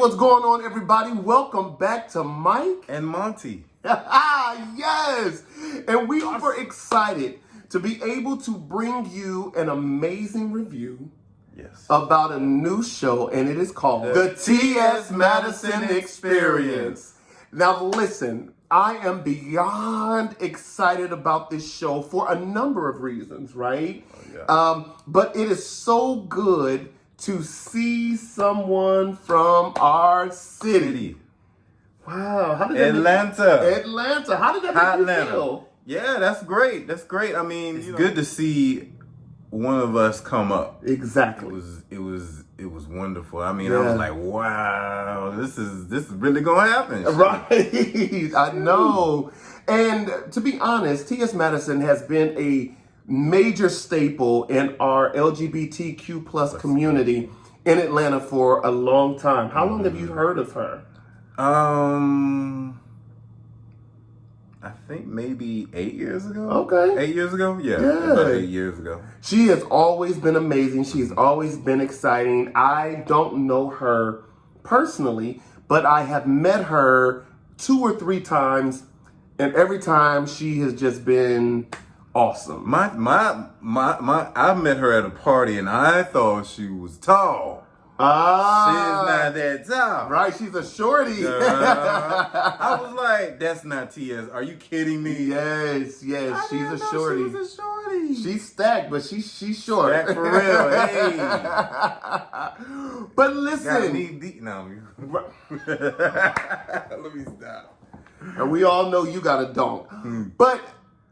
what's going on, everybody? Welcome back to Mike and Monty. Yes! And we are excited to be able to bring you an amazing review about a new show, and it is called the TS Madison Experience. Now listen, I am beyond excited about this show for a number of reasons, right? But it is so good to see someone from our city. Wow, how did that Atlanta. How did that make you feel? Yeah, that's great. That's great. I mean, it's good to see one of us come up. Exactly. It was wonderful. I mean, I was like, wow, this is really gonna happen. Right. I know. And to be honest, TS Madison has been a major staple in our LGBTQ plus community in Atlanta for a long time. How long have you heard of her? I think maybe 8 years ago. Okay. 8 years ago? Yeah. About 8 years ago. She has always been amazing. She's always been exciting. I don't know her personally, but I have met her 2 or 3 times, and every time she has just been awesome. I met her at a party and I thought she was tall. She's not that tall. Right, she's a shorty. I was like, that's not TS. Are you kidding me? Yes, she's a shorty. She's a shorty. She's stacked, but she's short. Stacked for real. Hey. But listen. Let me stop. And we all know you got a donk. But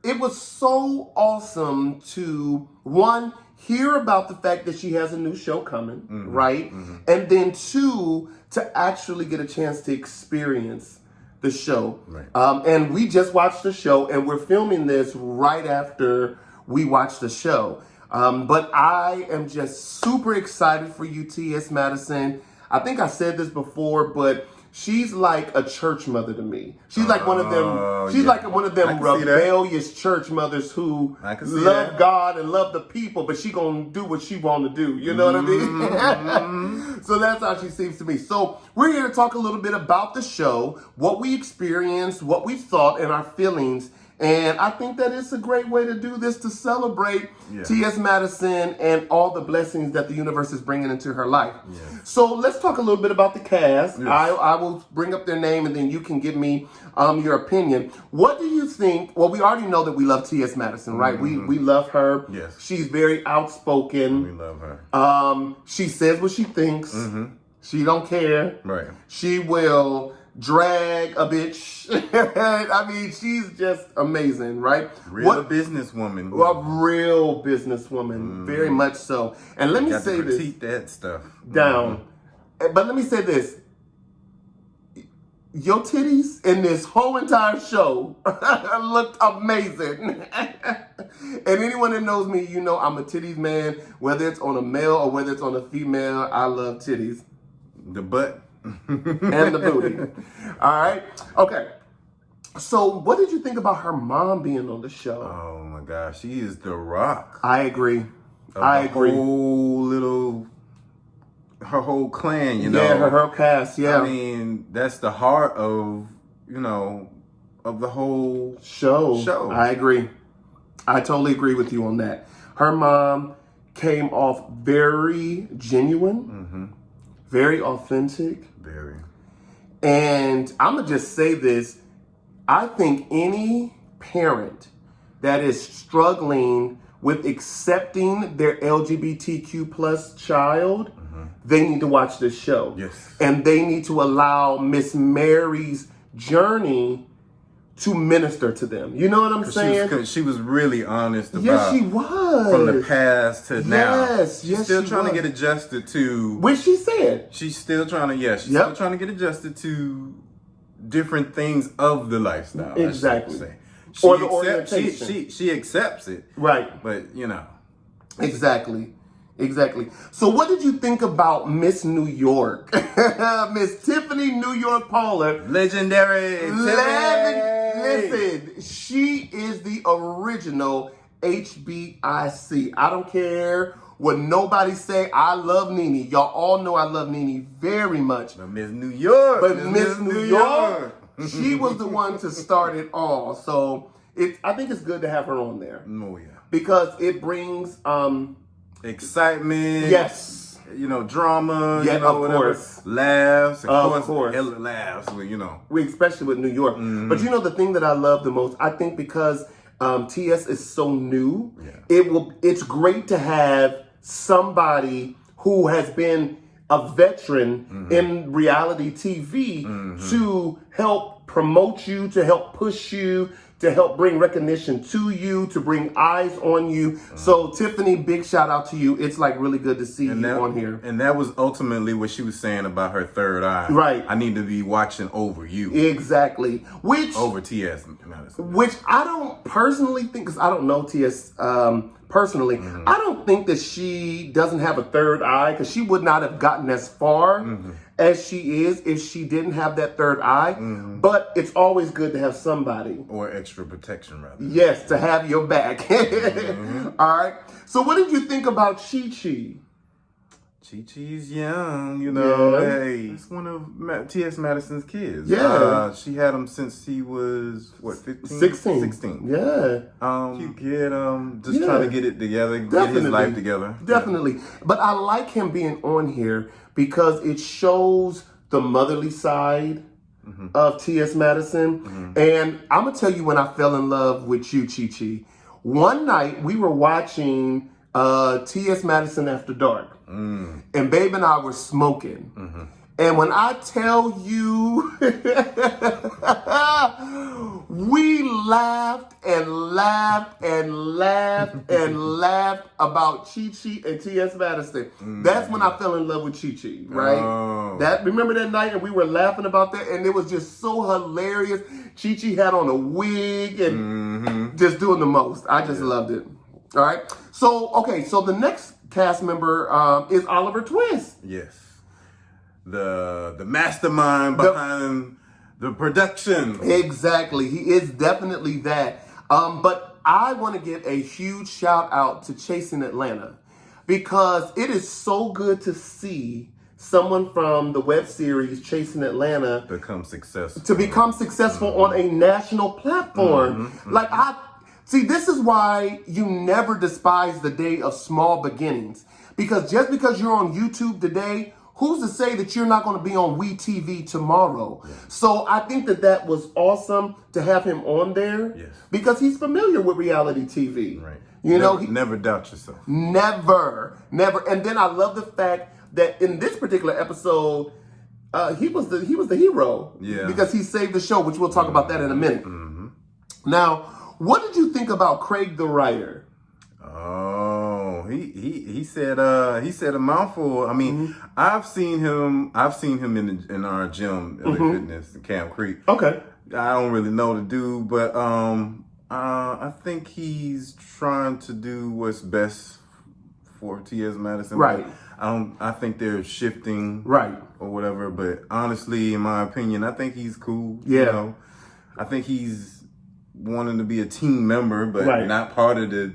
it was so awesome to, one, hear about the fact that she has a new show coming, right? And then 2, to actually get a chance to experience the show. Right. And we just watched the show, and we're filming this right after we watched the show. But I am just super excited for you, T.S. Madison. I think I said this before, but she's like a church mother to me. She's like one of them. She's like one of them rebellious church mothers who love God and love the people, but she gonna do what she want to do. You know what I mean? So that's how she seems to me. So we're here to talk a little bit about the show, what we experienced, what we thought, and our feelings. And I think that it's a great way to do this, to celebrate T.S. Madison and all the blessings that the universe is bringing into her life. So let's talk a little bit about the cast. I will bring up their name and then you can give me your opinion. What do you think? Well, we already know that we love T.S. Madison, right? We love her. Yes. She's very outspoken. We love her. She says what she thinks. She don't care. Right. She will drag a bitch. I mean, she's just amazing, right? Real businesswoman. A real businesswoman, very much so. And let me say this. Critique that stuff down. But let me say this. Your titties in this whole entire show looked amazing. And anyone that knows me, you know I'm a titties man. Whether it's on a male or whether it's on a female, I love titties. The butt. And the booty. All right. Okay. So what did you think about her mom being on the show? Oh my gosh, she is the rock. I agree. I agree. Her whole clan, you know. Yeah, her whole cast, yeah. I mean, that's the heart of, of the whole show. I agree. I totally agree with you on that. Her mom came off very genuine, very authentic. Very. And I'm going to just say this. I think any parent that is struggling with accepting their LGBTQ plus child, they need to watch this show. Yes. And they need to allow Miss Mary's journey to minister to them. You know what I'm saying? She was really honest about. Yes, she was. From the past to now. She's still trying to get adjusted to. Which she said. She's still trying to. Still trying to get adjusted to different things of the lifestyle. Exactly. Or the orientation. She accepts it. Right. But Exactly. So what did you think about Miss New York? Miss Tiffany New York Pollard. Legendary. Listen, she is the original HBIC. I don't care what nobody say. I love Nene. Y'all all know I love Nene very much. But Miss New York. But Miss New York, she was the one to start it all. So I think it's good to have her on there. Oh, yeah. Because it brings excitement. Yes. You know, drama. Yeah, you know, of whatever. course. Laughs. Of course. Laughs, you know. Especially with New York. Mm-hmm. But you know the thing that I love the most, I think because TS is so new, it's great to have somebody who has been a veteran in reality TV to help promote you, to help push you, to help bring recognition to you, to bring eyes on you. So Tiffany, big shout out to you. It's like really good to see you on here. And that was ultimately what she was saying about her third eye. Right. I need to be watching over you. Exactly. Over TS Madison. Which I don't personally think, because I don't know TS personally, I don't think that she doesn't have a third eye, because she would not have gotten as far as she is if she didn't have that third eye. But it's always good to have somebody. Or extra protection, rather. Yes, to have your back. All right. So what did you think about Chi Chi? Chi Chi's young, you know. Yeah. Hey, it's one of T.S. Madison's kids. Yeah. She had him since he was, what, 15? 16. 16. Yeah. Cute kid, just trying to get it together, get his life together. Definitely. But I like him being on here because it shows the motherly side of T.S. Madison. And I'm going to tell you when I fell in love with you, Chi Chi. One night we were watching T.S. Madison After Dark. And Babe and I were smoking. And when I tell you, we laughed and laughed and laughed and laughed about Chi Chi and T.S. Madison. That's when I fell in love with Chi Chi, right? Oh. Remember that night and we were laughing about that, and it was just so hilarious. Chi Chi had on a wig and just doing the most. I just loved it. All right. So the next cast member is Oliver Twist. Yes. The mastermind behind the production. Exactly. He is definitely that. But I want to give a huge shout out to Chasing Atlanta, because it is so good to see someone from the web series Chasing Atlanta become successful. On a national platform. See, this is why you never despise the day of small beginnings. Because just because you're on YouTube today, who's to say that you're not going to be on WeTv tomorrow? Yeah. So I think that was awesome to have him on there. Yes. Because he's familiar with reality TV. Right. Never doubt yourself. Never. And then I love the fact that in this particular episode, he was the hero. Yeah. Because he saved the show, which we'll talk about that in a minute. Now, what did you think about Craig the writer? Oh, he said a mouthful. I mean, I've seen him in our gym, LA Fitness, Camp Creek. Okay. I don't really know the dude, but I think he's trying to do what's best for TS Madison. Right. I think they're shifting. Right. Or whatever, but honestly, in my opinion, I think he's cool. Yeah. You know? I think he's wanting to be a team member, but not part of the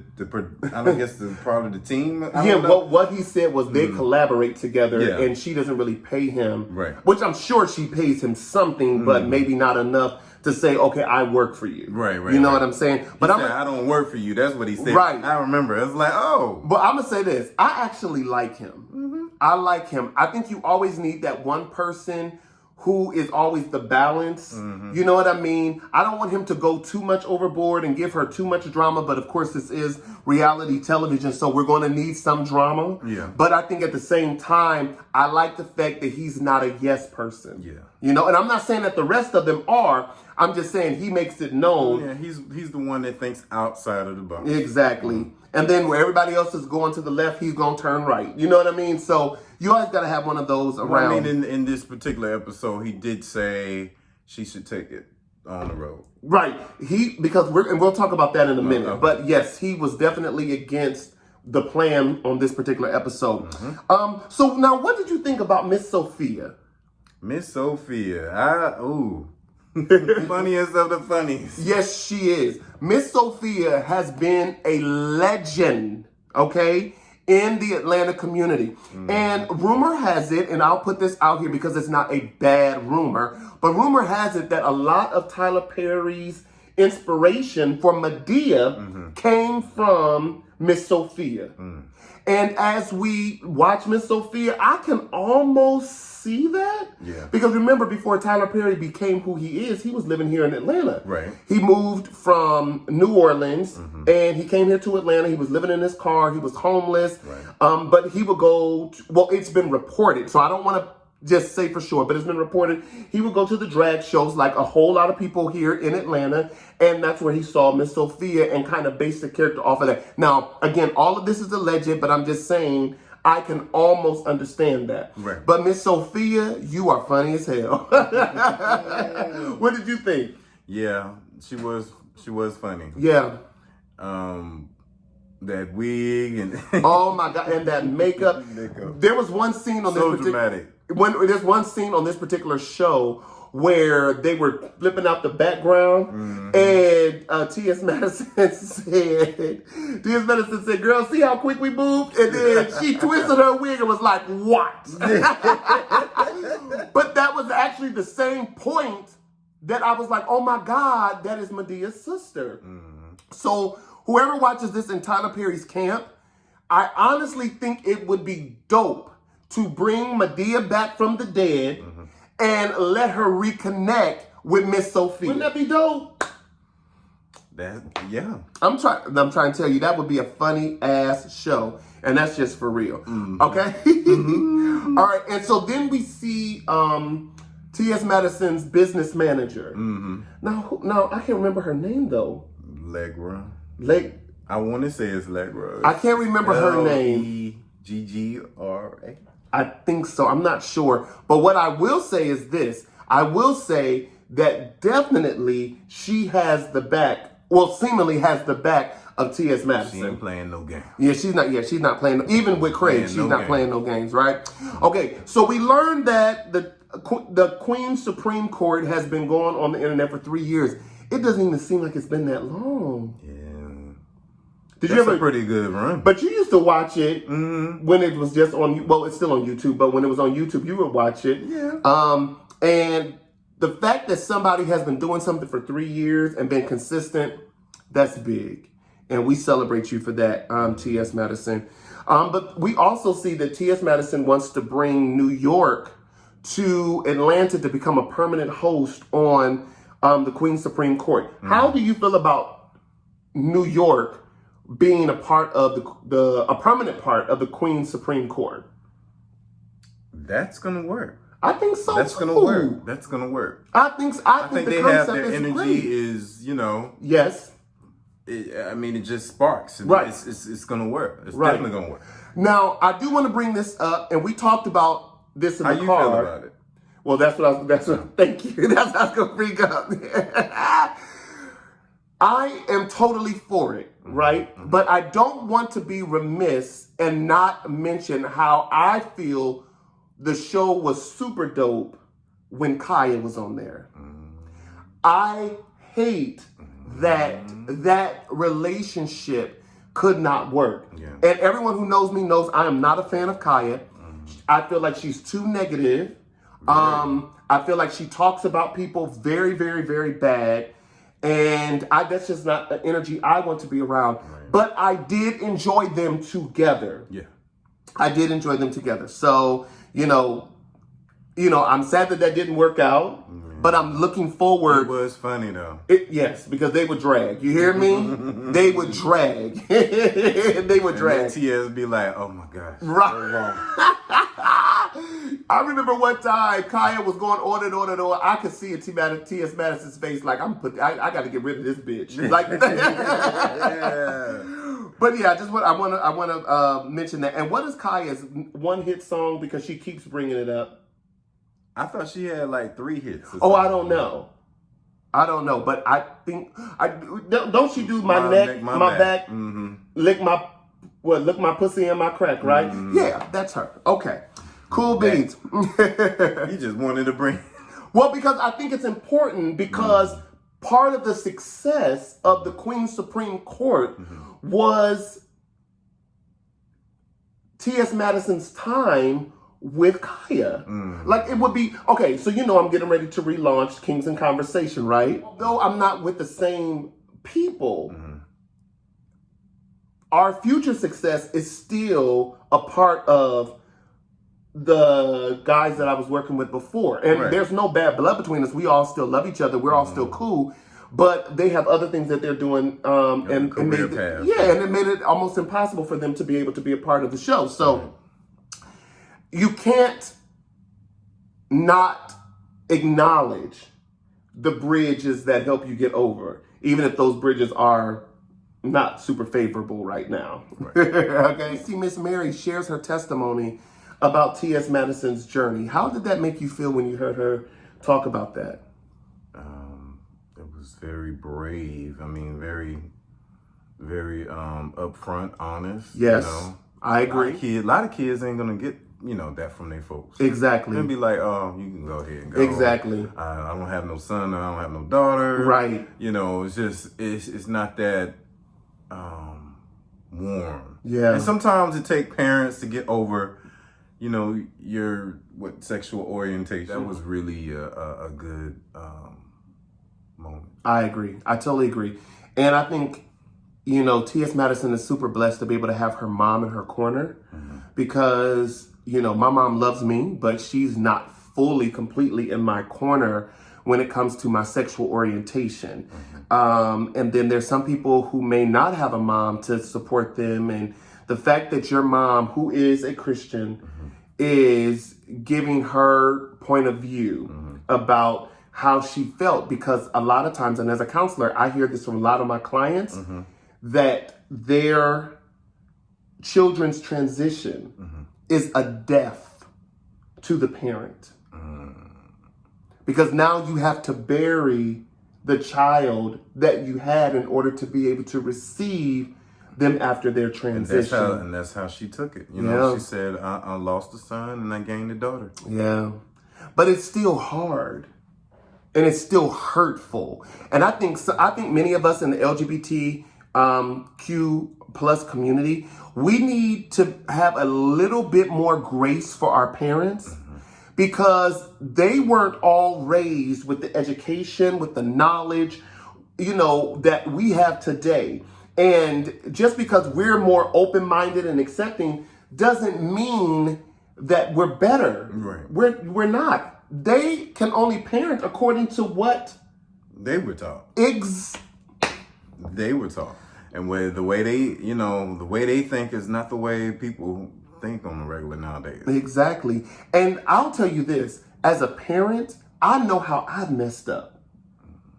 part of the team. What he said was they collaborate together, and she doesn't really pay him. Right. Which I'm sure she pays him something, but maybe not enough to say, okay, I work for you. Right. You know what I'm saying? But I don't work for you. That's what he said. Right. I remember. It was like, oh. But I'm gonna say this. I actually like him. I like him. I think you always need that one person who is always the balance. You know what I mean? I don't want him to go too much overboard and give her too much drama, but of course this is reality television, so we're going to need some drama. Yeah. But I think at the same time, I like the fact that he's not a yes person. Yeah. You know, and I'm not saying that the rest of them are. I'm just saying he makes it known. Yeah, he's the one that thinks outside of the box. Exactly. And then where everybody else is going to the left, he's going to turn right. You know what I mean? So you always got to have one of those around. Well, I mean, in this particular episode, he did say she should take it on the road. Right. Because we'll talk about that in a minute. Okay. But yes, he was definitely against the plan on this particular episode. So now what did you think about Miss Sophia? Miss Sophia. Funniest of the funnies. Yes, she is. Miss Sophia has been a legend, okay, in the Atlanta community. And rumor has it, and I'll put this out here because it's not a bad rumor, but rumor has it that a lot of Tyler Perry's inspiration for Madea came from Miss Sophia. And as we watch Miss Sophia, I can almost see that. Yeah. Because remember, before Tyler Perry became who he is, he was living here in Atlanta. Right. He moved from New Orleans and he came here to Atlanta. He was living in his car. He was homeless. Right. But he would go, well, it's been reported, so I don't want to just say for sure, but it's been reported he would go to the drag shows like a whole lot of people here in Atlanta, and that's where he saw Miss Sophia and kind of based the character off of that. Now, again, all of this is alleged, but I'm just saying I can almost understand that. Right. But Miss Sophia, you are funny as hell. What did you think? Yeah, she was funny. Yeah. That wig and Oh my God, and that makeup. There was one scene on so this dramatic. There's one scene on this particular show where they were flipping out the background, and TS Madison said, "Girl, see how quick we moved?" And then she twisted her wig and was like, "What?" But that was actually the same point that I was like, "Oh my God, that is Madea's sister." So whoever watches this in Tyler Perry's camp, I honestly think it would be dope to bring Madea back from the dead and let her reconnect with Miss Sophia. Wouldn't that be dope? Yeah. I'm trying to tell you, that would be a funny ass show. And that's just for real. Okay? All right. And so then we see TS Madison's business manager. Now, I can't remember her name though. Legra. I want to say it's Legra. I can't remember her name. Leggra. I think so. I'm not sure. But what I will say is this. I will say that definitely she has the back, well, seemingly has the back of T.S. Madison. She ain't playing no game. Yeah, she's not playing. Even with Craig, she's not playing no games, right? Okay, so we learned that the Queen's Supreme Court has been going on the internet for 3 years. It doesn't even seem like it's been that long. Yeah. Did That's you ever? A pretty good run. But you used to watch it when it was just on. Well, it's still on YouTube, but when it was on YouTube, you would watch it. Yeah. And the fact that somebody has been doing something for 3 years and been consistent, that's big, and we celebrate you for that, T.S. Madison. But we also see that T.S. Madison wants to bring New York to Atlanta to become a permanent host on the Queen's Supreme Court. How do you feel about New York being a part of a permanent part of the Queen's Supreme Court? That's gonna work. I think so. That's gonna work. That's gonna work. I think they the have concept their is energy great. is, Yes. It just sparks. Right. It's gonna work. It's Right. definitely gonna work. Now, I do want to bring this up, and we talked about this in How the you car. feel about it? Well, thank you. That's what I was going to bring up. I am totally for it, right? But I don't want to be remiss and not mention how I feel the show was super dope when Kaya was on there. I hate that relationship could not work. Yeah. And everyone who knows me knows I am not a fan of Kaya. I feel like she's too negative. I feel like she talks about people very, very, very bad. And that's just not the energy I want to be around. Right. But I did enjoy them together. Yeah. I did enjoy them together. So, I'm sad that didn't work out. But I'm looking forward. It was funny though. Yes, because they would drag. You hear me? They would drag. They would drag. And TS be like, "Oh my gosh." Right. I remember one time Kaya was going on and on and on. I could see T.S. Madison's face like, I got to get rid of this bitch. Like, yeah. But yeah, I want to mention that. And what is Kaya's one hit song? Because she keeps bringing it up. I thought she had like 3 hits. I don't know. But I think don't she do my neck, my back, lick my pussy and my crack, right? Yeah, that's her. Okay. Cool beans. You just wanted to bring. Well, because I think it's important because part of the success of the Queen's Supreme Court was T.S. Madison's time with Kaya. Like, it would be, okay, so I'm getting ready to relaunch Kings in Conversation, right? Though I'm not with the same people, our future success is still a part of the guys that I was working with before. And there's no bad blood between us. We all still love each other. We're all still cool. But they have other things that they're doing, and it made it almost impossible for them to be able to be a part of the show. So you can't not acknowledge the bridges that help you get over, even if those bridges are not super favorable right now. Okay. See, Miss Mary shares her testimony about T.S. Madison's journey. How did that make you feel when you heard her talk about that? It was very brave. I mean, very, very upfront, honest. Yes, I agree. A lot of kids ain't gonna get that from their folks. Exactly. They'll be like, oh, you can go ahead and go. Exactly. I don't have no son. I don't have no daughter. Right. It's just it's not that warm. Yeah. And sometimes it takes parents to get over, your sexual orientation. That was really a good moment. I agree. I totally agree. And I think, T.S. Madison is super blessed to be able to have her mom in her corner because, my mom loves me, but she's not fully, completely in my corner when it comes to my sexual orientation. And then there's some people who may not have a mom to support them. And the fact that your mom, who is a Christian, is giving her point of view about how she felt, because a lot of times, and as a counselor, I hear this from a lot of my clients, that their children's transition is a death to the parent. Because now you have to bury the child that you had in order to be able to receive them after their transition. And that's how she took it. She said, I lost a son and I gained a daughter. Yeah. But it's still hard. And it's still hurtful. And I think many of us in the LGBTQ plus community, we need to have a little bit more grace for our parents because they weren't all raised with the education, with the knowledge, that we have today. And just because we're more open-minded and accepting doesn't mean that we're better. Right. We're not. They can only parent according to what they were taught. They were taught. And the way they think is not the way people think on the regular nowadays. Exactly. And I'll tell you this, as a parent, I know how I've messed up.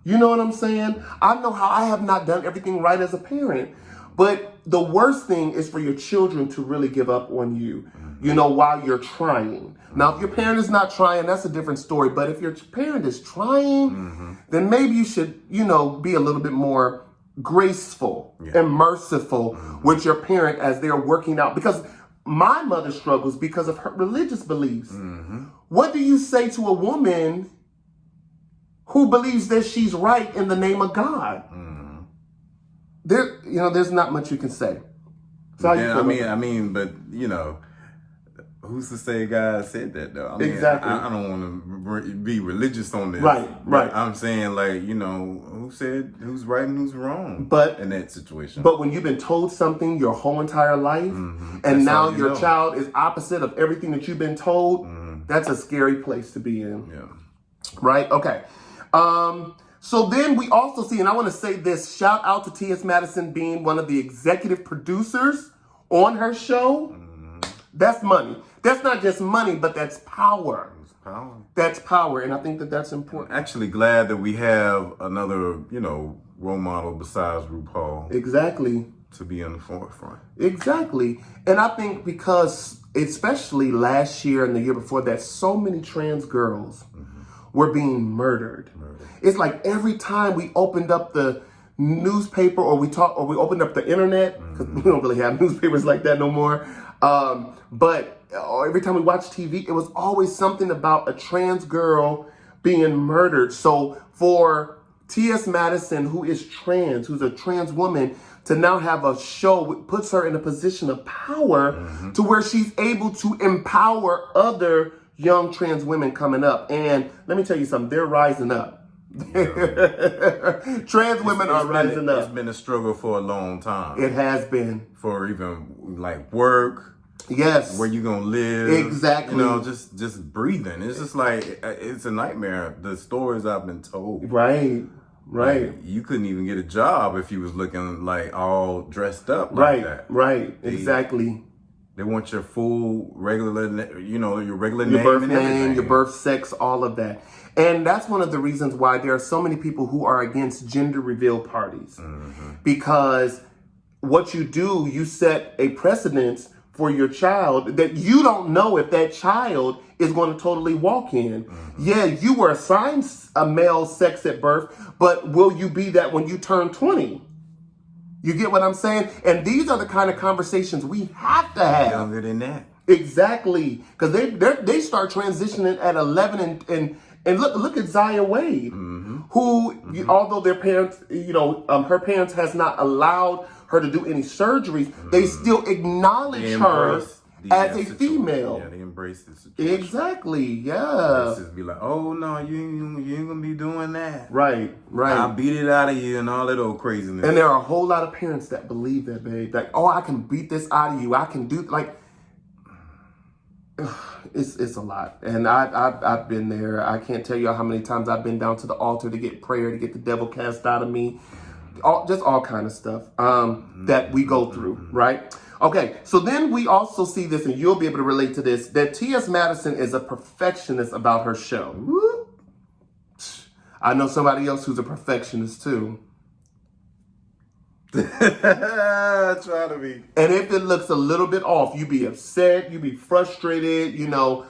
You know what I'm saying? I know how I have not done everything right as a parent. But the worst thing is for your children to really give up on you, while you're trying. Now, if your parent is not trying, that's a different story. But if your parent is trying, then maybe you should, be a little bit more graceful and merciful with your parent as they're working out. Because my mother struggles because of her religious beliefs. What do you say to a woman who believes that she's right in the name of God? There's not much you can say. So but who's to say God said that though? Exactly. I don't want to be religious on this. Right. I'm saying who said who's right and who's wrong? But in that situation. But when you've been told something your whole entire life, and now your child is opposite of everything that you've been told, that's a scary place to be in. Yeah. Right. Okay. So then we also see, and I want to say this, shout out to T.S. Madison being one of the executive producers on her show. That's money. That's not just money, but that's power. It's power. That's power, and I think that that's important. I'm actually glad that we have another, role model besides RuPaul. Exactly. To be on the forefront. Exactly. And I think because, especially last year and the year before that, so many trans girls were being murdered. It's like every time we opened up the newspaper or we opened up the internet, because we don't really have newspapers like that no more. But every time we watched TV, it was always something about a trans girl being murdered. So for T.S. Madison, who's a trans woman, to now have a show puts her in a position of power to where she's able to empower other young trans women coming up. And let me tell you something, they're rising up. Trans women are rising up. It's been a struggle for a long time. It has been. For even like work. Yes. Where you gonna live. Exactly. You know, just breathing. It's just like, it's a nightmare. The stories I've been told. Right. Like, you couldn't even get a job if you was looking like all dressed up like that. Right. Exactly. They want your full regular, your regular name, your birth name, your birth sex, all of that. And that's one of the reasons why there are so many people who are against gender reveal parties. Because what you do, you set a precedence for your child that you don't know if that child is going to totally walk in. Yeah, you were assigned a male sex at birth, but will you be that when you turn 20? You get what I'm saying? And these are the kind of conversations we have to have. Younger than that. Exactly. Because they start transitioning at 11 and look at Zaya Wade, who, although their parents, her parents has not allowed her to do any surgeries, they still acknowledge her as a female. Yeah, they embrace the situation. Exactly, yeah. Just be like, oh no, you ain't gonna be doing that. Right. I'll beat it out of you and all that old craziness. And there are a whole lot of parents that believe that, babe. Like, oh, I can beat this out of you. I can do, like, it's a lot. And I've been there. I can't tell you how many times I've been down to the altar to get prayer, to get the devil cast out of me. All kind of stuff that we go through, right? Okay, so then we also see this, and you'll be able to relate to this, that T.S. Madison is a perfectionist about her show. Woo. I know somebody else who's a perfectionist too. Try to be. And if it looks a little bit off, you be upset, you be frustrated,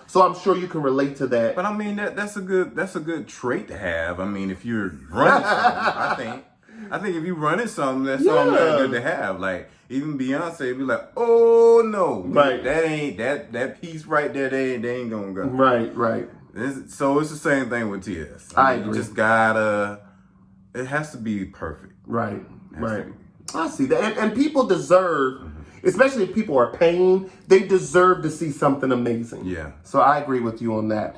So I'm sure you can relate to that. But I mean, that's a good trait to have. I mean, if you're running something, I think if you're running something, that's something that's good to have. Like, even Beyonce be like, oh no, right? That ain't that piece right there. They ain't gonna go. Right. So it's the same thing with TS. I agree. You just gotta. It has to be perfect. Right. I see that, and people deserve, especially if people are paying, they deserve to see something amazing. Yeah. So I agree with you on that.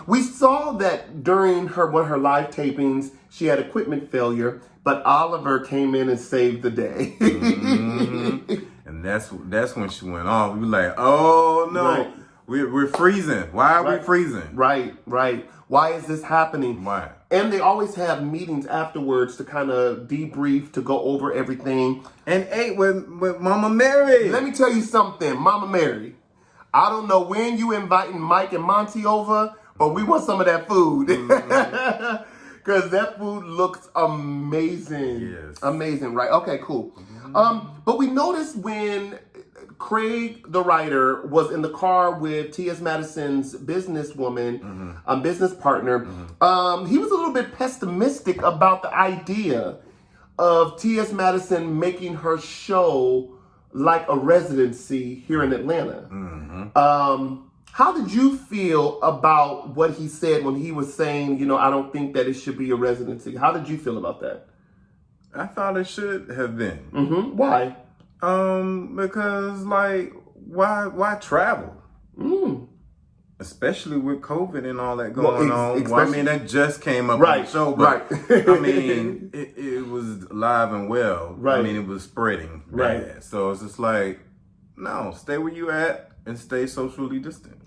We saw that during one of her live tapings, she had equipment failure, but Oliver came in and saved the day. And that's when she went off. We were like, oh no, right. we're freezing. Why are we freezing? Right. Why is this happening? Why? And they always have meetings afterwards to kind of debrief, to go over everything. And ate with Mama Mary. Let me tell you something, Mama Mary. I don't know when you inviting Mike and Monty over, but we want some of that food. Because that food looks amazing. Yes. Amazing, right? Okay, cool. But we noticed when Craig, the writer, was in the car with T.S. Madison's businesswoman, business partner, he was a little bit pessimistic about the idea of T.S. Madison making her show like a residency here in Atlanta. How did you feel about what he said when he was saying, I don't think that it should be a residency? How did you feel about that? I thought it should have been. Why? Because why travel? Especially with COVID and all that going on. Well, I mean, that just came up on the show, but I mean, it was live and well. Right. I mean, it was spreading bad. So it's just like, no, stay where you at and stay socially distant.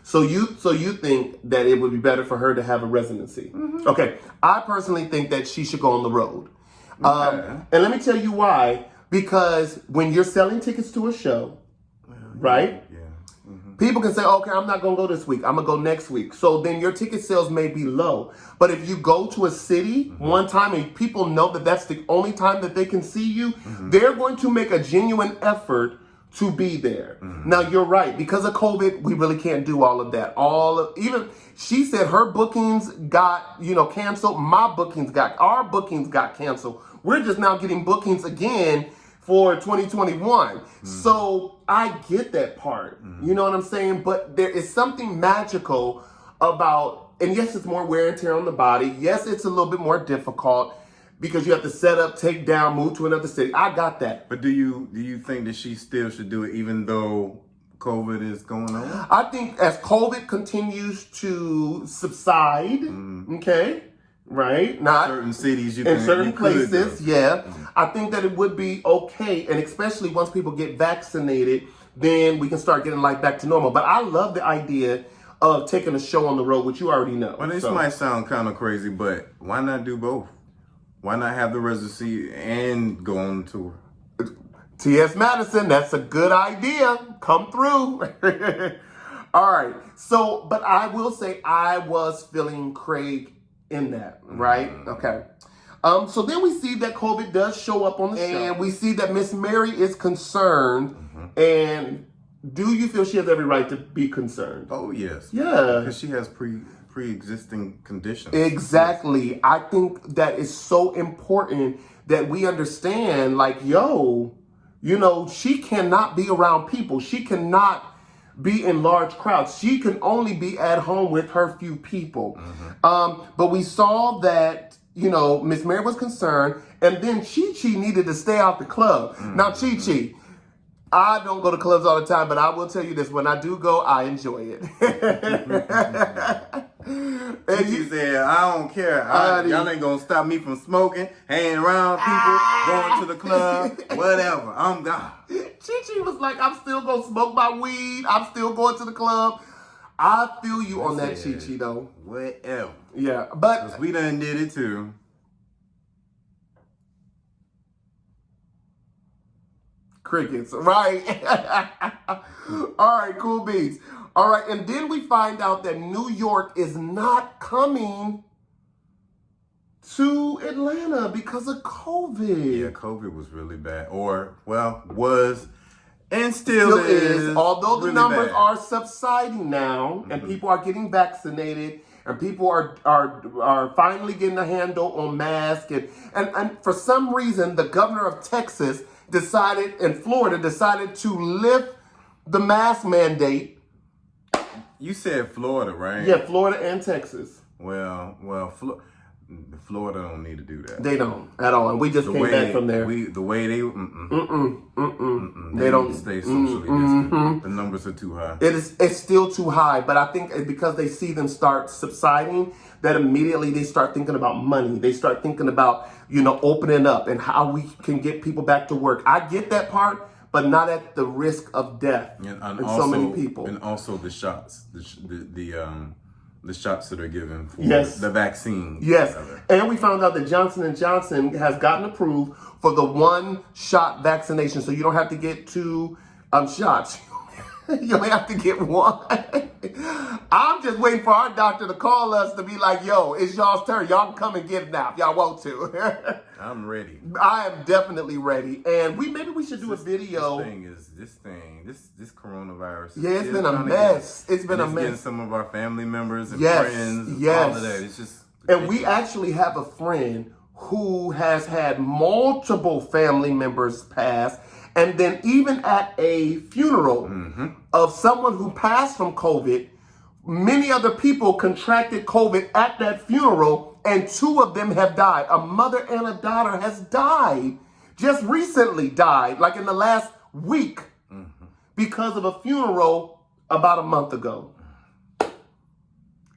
So you think that it would be better for her to have a residency? Okay, I personally think that she should go on the road. And let me tell you why. Because when you're selling tickets to a show, right? Yeah. People can say, okay, I'm not going to go this week. I'm going to go next week. So then your ticket sales may be low. But if you go to a city one time and people know that that's the only time that they can see you, they're going to make a genuine effort to be there. Now, you're right. Because of COVID, we really can't do all of that. Even she said her bookings got, canceled. Our bookings got canceled. We're just now getting bookings again for 2021. So I get that part. You know what I'm saying? But there is something magical about And yes, it's more wear and tear on the body. Yes, it's a little bit more difficult because you have to set up, take down, move to another city. I got that. But do you think that she still should do it even though COVID is going on? I think as COVID continues to subside, okay, right? Not certain cities, in certain places, yeah. I think that it would be okay, and especially once people get vaccinated, then we can start getting life back to normal. But I love the idea of taking a show on the road, which you already know. Well, this might sound kind of crazy, but why not do both? Why not have the residency and go on tour? TS Madison, that's a good idea. Come through. All right. So, but I will say I was feeling Craig in that, right? Okay. So then we see that COVID does show up on the show. And we see that Miss Mary is concerned. And do you feel she has every right to be concerned? Oh, yes. Yeah. Because she has pre-existing conditions. Exactly. Yes. I think that is so important that we understand, like, yo, you know, she cannot be around people. She cannot be in large crowds. She can only be at home with her few people. But we saw that, you know, Miss Mary was concerned, and then Chi-Chi needed to stay out the club. Now, Chi-Chi, I don't go to clubs all the time, but I will tell you this. When I do go, I enjoy it. And she said, I don't care. Y'all ain't going to stop me from smoking, hanging around people, going to the club, whatever. I'm gone. Chi-Chi was like, I'm still going to smoke my weed. I'm still going to the club. I feel you on that, Chi-Chi, though. Whatever. Yeah, but... 'Cause we done did it, too. Crickets, right? All right, cool beats. All right, and then we find out that New York is not coming to Atlanta because of COVID. Yeah, COVID was really bad. Or, well, was and still is. Although the really numbers bad. are subsiding now and people are getting vaccinated and people are finally getting a handle on masks. And for some reason, the governor of Texas Florida decided to lift the mask mandate. You said Florida, right? Yeah, Florida and Texas. Well, Florida don't need to do that. They don't at all. And we just came back from there. They They don't need to stay socially distant. The numbers are too high. It's still too high, but I think because they see them start subsiding, that immediately they start thinking about money. They start thinking about, you know, opening up and how we can get people back to work. I get that part, but not at the risk of death and also, so many people. And also the shots, the shots that are given for yes. the vaccine. Yes, and we found out that Johnson & Johnson has gotten approved for the one-shot vaccination, so you don't have to get two shots. You only have to get one. I'm just waiting for our doctor to call us to be like, yo, it's y'all's turn. Y'all can come and get it now if y'all want to. I'm ready. I am definitely ready. And maybe we should do a video. This coronavirus. Yeah, it's been a mess. It's been a mess. Getting some of our family members and friends. All of that. It's just ridiculous. And we actually have a friend who has had multiple family members pass. And then even at a funeral of someone who passed from COVID, many other people contracted COVID at that funeral, and two of them have died. A mother and a daughter has died, just recently died, like in the last week, because of a funeral about a month ago.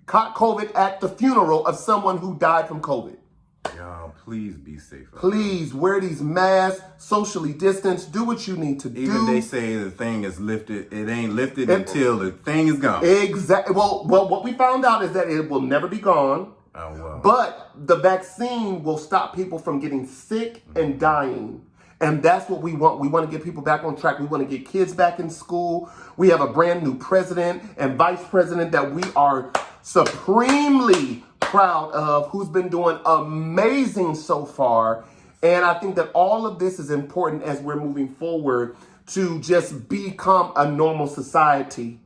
Caught COVID at the funeral of someone who died from COVID. Y'all, please be safe. Please wear these masks, socially distance, do what you need to do. Even they say the thing is lifted, it ain't lifted until the thing is gone. Exactly. Well, what we found out is that it will never be gone. Oh, well. But the vaccine will stop people from getting sick and dying. And that's what we want. We want to get people back on track. We want to get kids back in school. We have a brand new president and vice president that we are supremely proud of, who's been doing amazing so far. And I think that all of this is important as we're moving forward to just become a normal society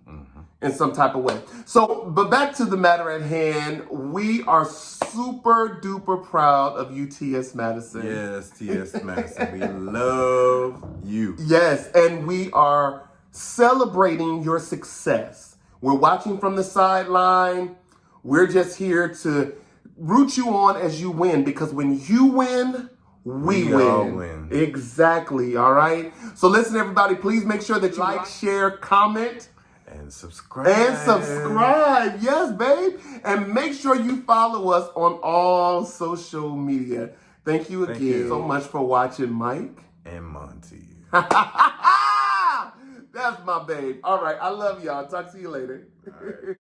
in some type of way. So, but back to the matter at hand, we are super duper proud of you, TS Madison. Yes, TS Madison. We love you. Yes, and we are celebrating your success. We're watching from the sideline. We're just here to root you on as you win, because when you win, we all win. win. Exactly. All right. So listen, everybody, please make sure that you like, share, comment, and subscribe. Yes, babe. And make sure you follow us on all social media. Thank you again so much for watching, Mike and Monty. That's my babe. All right. I love y'all. Talk to you later.